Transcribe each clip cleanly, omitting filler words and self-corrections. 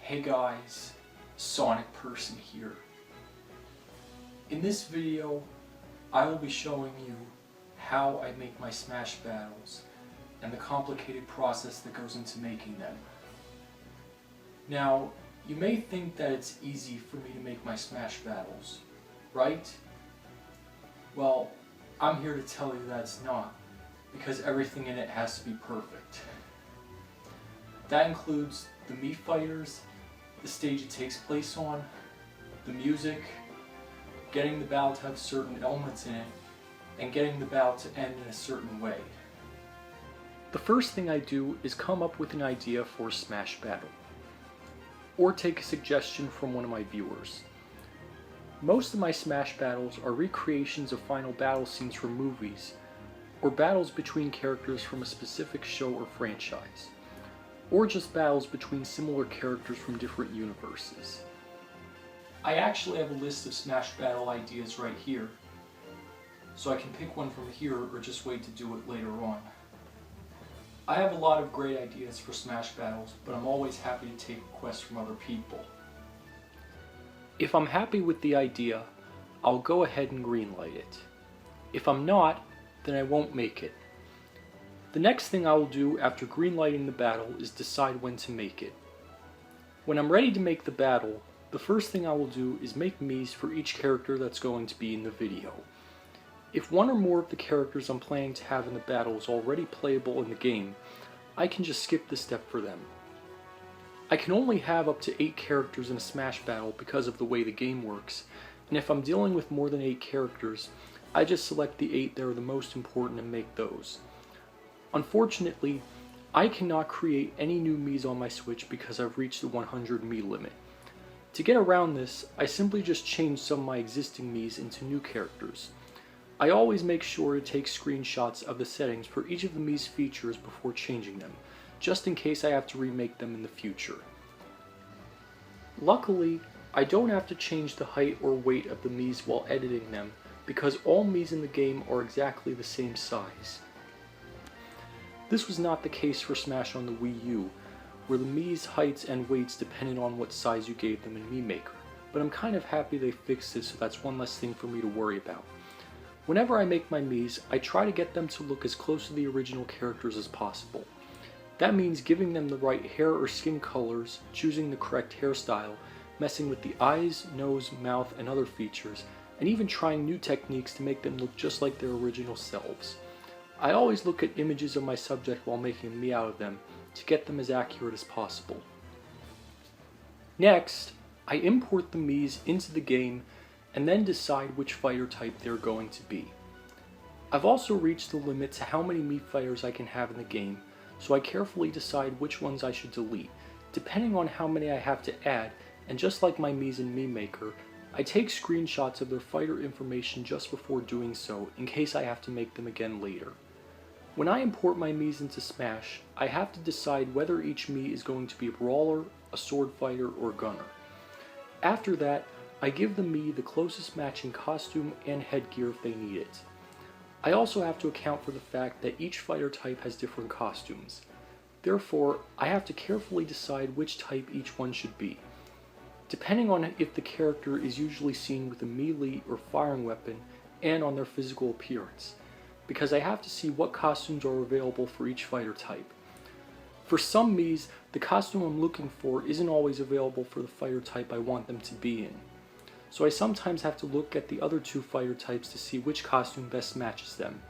Hey guys, Sonic Person here. In this video, I will be showing you how I make my Smash battles and the complicated process that goes into making them. Now, you may think that it's easy for me to make my Smash battles, right? Well, I'm here to tell you that it's not, because everything in it has to be perfect. That includes the Mii fighters, the stage it takes place on, the music, getting the battle to have certain elements in it, and getting the battle to end in a certain way. The first thing I do is come up with an idea for a Smash battle, or take a suggestion from one of my viewers. Most of my Smash battles are recreations of final battle scenes from movies, or battles between characters from a specific show or franchise, or just battles between similar characters from different universes. I actually have a list of Smash battle ideas right here, so I can pick one from here or just wait to do it later on. I have a lot of great ideas for Smash battles, but I'm always happy to take requests from other people. If I'm happy with the idea, I'll go ahead and greenlight it. If I'm not, then I won't make it. The next thing I will do after greenlighting the battle is decide when to make it. When I'm ready to make the battle, the first thing I will do is make Miis for each character that's going to be in the video. If one or more of the characters I'm planning to have in the battle is already playable in the game, I can just skip this step for them. I can only have up to 8 characters in a Smash battle because of the way the game works, and if I'm dealing with more than 8 characters, I just select the 8 that are the most important and make those. Unfortunately, I cannot create any new Miis on my Switch because I've reached the 100 Mii limit. To get around this, I simply just change some of my existing Miis into new characters. I always make sure to take screenshots of the settings for each of the Mii's features before changing them, just in case I have to remake them in the future. Luckily, I don't have to change the height or weight of the Miis while editing them, because all Miis in the game are exactly the same size. This was not the case for Smash on the Wii U, where the Mii's heights and weights depended on what size you gave them in Mii Maker, but I'm kind of happy they fixed this so that's one less thing for me to worry about. Whenever I make my Miis, I try to get them to look as close to the original characters as possible. That means giving them the right hair or skin colors, choosing the correct hairstyle, messing with the eyes, nose, mouth, and other features, and even trying new techniques to make them look just like their original selves. I always look at images of my subject while making a Mii out of them, to get them as accurate as possible. Next, I import the Miis into the game and then decide which fighter type they're going to be. I've also reached the limit to how many Mii fighters I can have in the game, so I carefully decide which ones I should delete, depending on how many I have to add, and just like my Miis in Mii Maker, I take screenshots of their fighter information just before doing so in case I have to make them again later. When I import my Miis into Smash, I have to decide whether each Mii is going to be a brawler, a sword fighter, or gunner. After that, I give the Mii the closest matching costume and headgear if they need it. I also have to account for the fact that each fighter type has different costumes. Therefore, I have to carefully decide which type each one should be, depending on if the character is usually seen with a melee or firing weapon and on their physical appearance, because I have to see what costumes are available for each fighter type. For some Miis, the costume I'm looking for isn't always available for the fighter type I want them to be in, so I sometimes have to look at the other 2 fighter types to see which costume best matches them.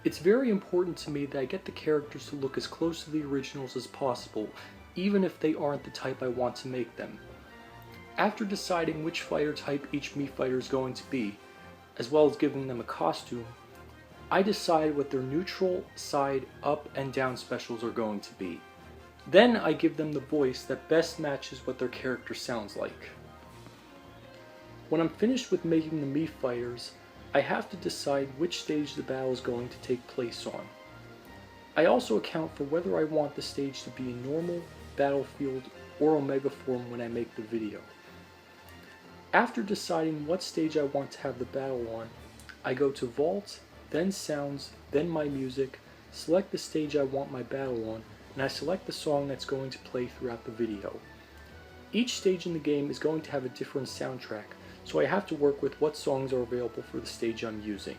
It's very important to me that I get the characters to look as close to the originals as possible, even if they aren't the type I want to make them. After deciding which fighter type each Mii fighter is going to be, as well as giving them a costume, I decide what their neutral, side, up, and down specials are going to be. Then I give them the voice that best matches what their character sounds like. When I'm finished with making the Mii fighters, I have to decide which stage the battle is going to take place on. I also account for whether I want the stage to be in normal, battlefield, or Omega form when I make the video. After deciding what stage I want to have the battle on, I go to Vault, then Sounds, then My Music, select the stage I want my battle on, and I select the song that's going to play throughout the video. Each stage in the game is going to have a different soundtrack, so I have to work with what songs are available for the stage I'm using.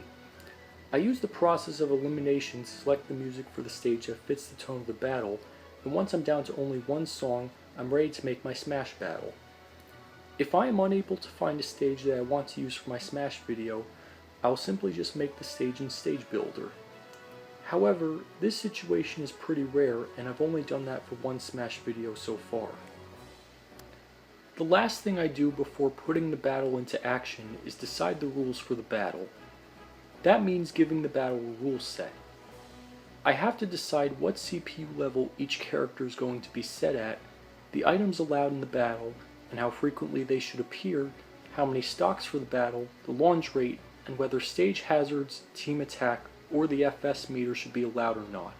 I use the process of elimination to select the music for the stage that fits the tone of the battle, and once I'm down to only one song, I'm ready to make my Smash battle. If I am unable to find a stage that I want to use for my Smash video, I will simply just make the stage in Stage Builder. However, this situation is pretty rare, and I've only done that for one Smash video so far. The last thing I do before putting the battle into action is decide the rules for the battle. That means giving the battle a rule set. I have to decide what CPU level each character is going to be set at, the items allowed in the battle, and how frequently they should appear, how many stocks for the battle, the launch rate, and whether stage hazards, team attack, or the FS meter should be allowed or not.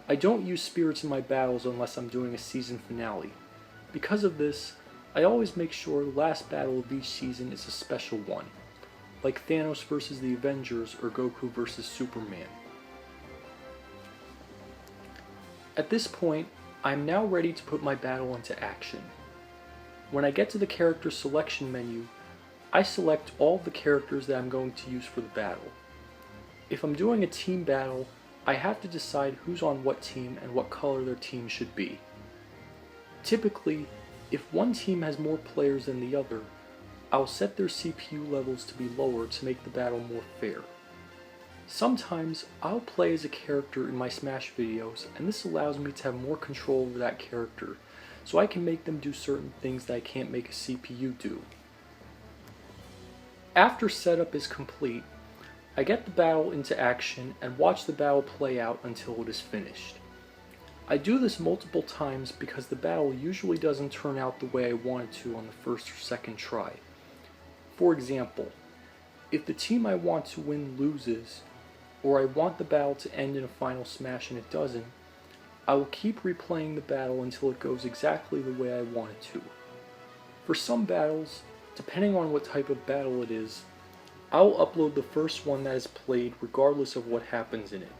I don't use spirits in my battles unless I'm doing a season finale. Because of this, I always make sure the last battle of each season is a special one, like Thanos vs. the Avengers or Goku vs. Superman. At this point, I am now ready to put my battle into action. When I get to the character selection menu, I select all the characters that I'm going to use for the battle. If I'm doing a team battle, I have to decide who's on what team and what color their team should be. Typically, if one team has more players than the other, I'll set their CPU levels to be lower to make the battle more fair. Sometimes I'll play as a character in my Smash videos, and this allows me to have more control over that character, so I can make them do certain things that I can't make a CPU do. After setup is complete, I get the battle into action and watch the battle play out until it is finished. I do this multiple times because the battle usually doesn't turn out the way I want it to on the first or second try. For example, if the team I want to win loses, or I want the battle to end in a final smash and it doesn't, I will keep replaying the battle until it goes exactly the way I want it to. For some battles, depending on what type of battle it is, I will upload the first one that is played regardless of what happens in it.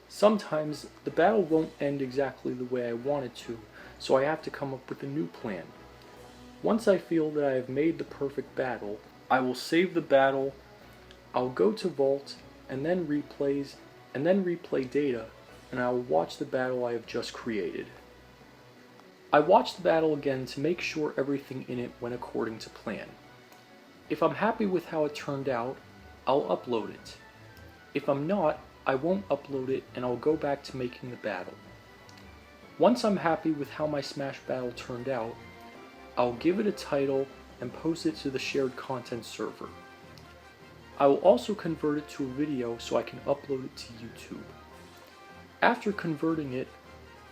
Sometimes the battle won't end exactly the way I want it to, so I have to come up with a new plan. Once I feel that I have made the perfect battle, I will save the battle, I'll go to Vault, and then replays, and then replay data, and I will watch the battle I have just created. I watch the battle again to make sure everything in it went according to plan. If I'm happy with how it turned out, I'll upload it. If I'm not, I won't upload it and I'll go back to making the battle. Once I'm happy with how my Smash battle turned out, I'll give it a title and post it to the shared content server. I will also convert it to a video so I can upload it to YouTube. After converting it,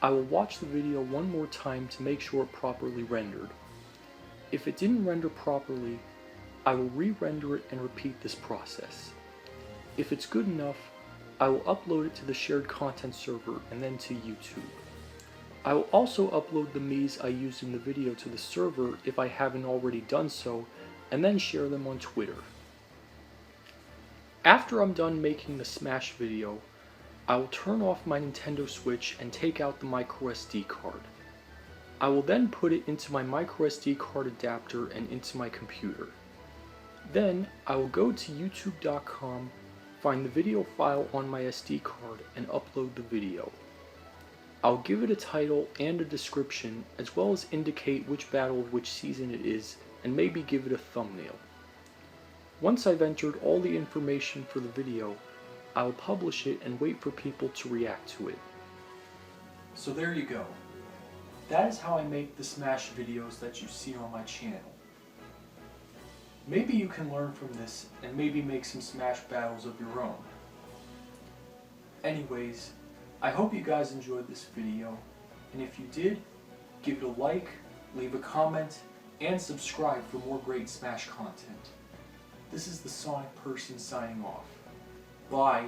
I will watch the video one more time to make sure it properly rendered. If it didn't render properly, I will re-render it and repeat this process. If it's good enough, I will upload it to the shared content server and then to YouTube. I will also upload the Miis I used in the video to the server if I haven't already done so, and then share them on Twitter. After I'm done making the Smash video, I will turn off my Nintendo Switch and take out the microSD card. I will then put it into my microSD card adapter and into my computer. Then I will go to youtube.com, find the video file on my SD card, and upload the video. I'll give it a title and a description, as well as indicate which battle of which season it is, and maybe give it a thumbnail. Once I've entered all the information for the video, I will publish it and wait for people to react to it. So there you go. That is how I make the Smash videos that you see on my channel. Maybe you can learn from this and maybe make some Smash battles of your own. Anyways, I hope you guys enjoyed this video, and if you did, give it a like, leave a comment, and subscribe for more great Smash content. This is the Sonic Person signing off. Bye.